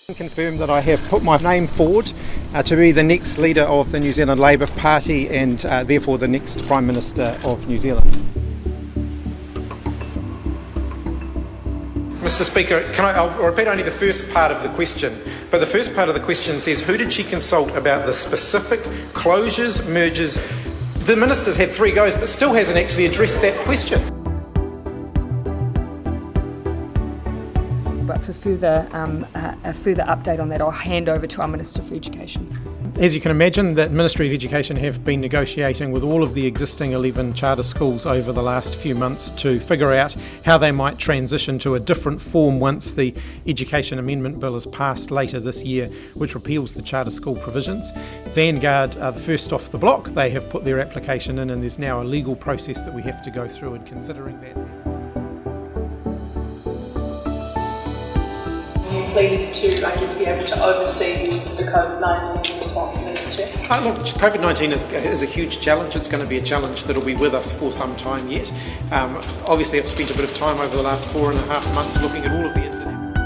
Confirm that I have put my name forward to be the next leader of the New Zealand Labour Party and therefore the next Prime Minister of New Zealand. Mr Speaker, I'll repeat only the first part of the question, but the first part of the question says, who did she consult about the specific closures, mergers? The Minister's had 3 goes but still hasn't actually addressed that question. But for a further update on that, I'll hand over to our Minister for Education. As you can imagine, the Ministry of Education have been negotiating with all of the existing 11 charter schools over the last few months to figure out how they might transition to a different form once the Education Amendment Bill is passed later this year, which repeals the charter school provisions. Vanguard are the first off the block. They have put their application in and there's now a legal process that we have to go through in considering that. Pleased to, be able to oversee the COVID-19 response next year? Look, COVID-19 is a huge challenge. It's going to be a challenge that will be with us for some time yet. Obviously, I've spent a bit of time over the last 4.5 months looking at all of the incidents.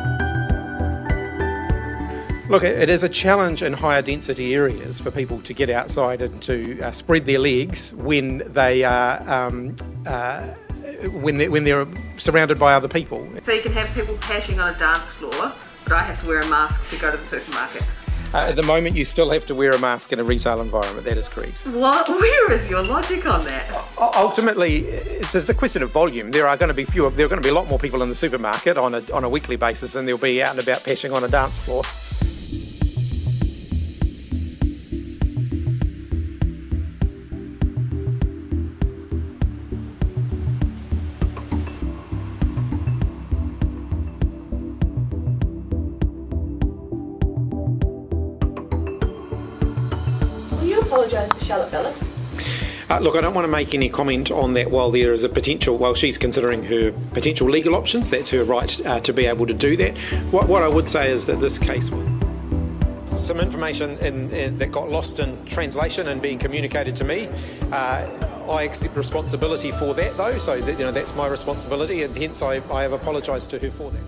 Look, it is a challenge in higher density areas for people to get outside and to spread their legs when they are when they're surrounded by other people. So you can have people pashing on a dance floor, but I have to wear a mask to go to the supermarket. At the moment, you still have to wear a mask in a retail environment. That is correct. What? Where is your logic on that? Ultimately, it's a question of volume. There are going to be fewer. There are going to be a lot more people in the supermarket on a weekly basis than there'll be out and about pashing on a dance floor. Apologise to Charlotte Bellis. Look, I don't want to make any comment on that while there is a potential, while she's considering her potential legal options. That's her right to be able to do that. What I would say is that this case, some information that got lost in translation and being communicated to me, I accept responsibility for that though, so that, that's my responsibility, and hence I have apologised to her for that.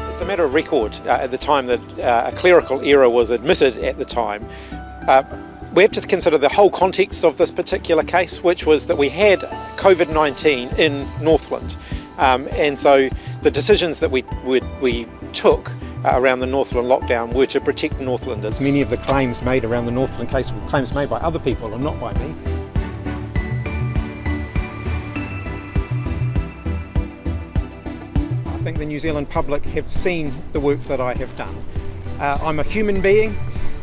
It's a matter of record at the time that a clerical error was admitted at the time. We have to consider the whole context of this particular case, which was that we had COVID-19 in Northland. And so the decisions that we took around the Northland lockdown were to protect Northlanders. Many of the claims made around the Northland case were claims made by other people and not by me. I think the New Zealand public have seen the work that I have done. I'm a human being.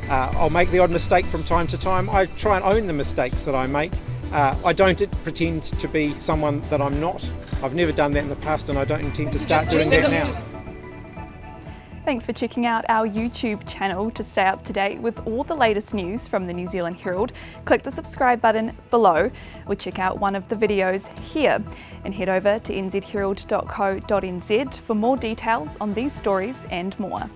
I'll make the odd mistake from time to time. I try and own the mistakes that I make. I don't pretend to be someone that I'm not. I've never done that in the past and I don't intend to start doing that now. Thanks for checking out our YouTube channel. To stay up to date with all the latest news from the New Zealand Herald, click the subscribe button below or check out one of the videos here, and head over to nzherald.co.nz for more details on these stories and more.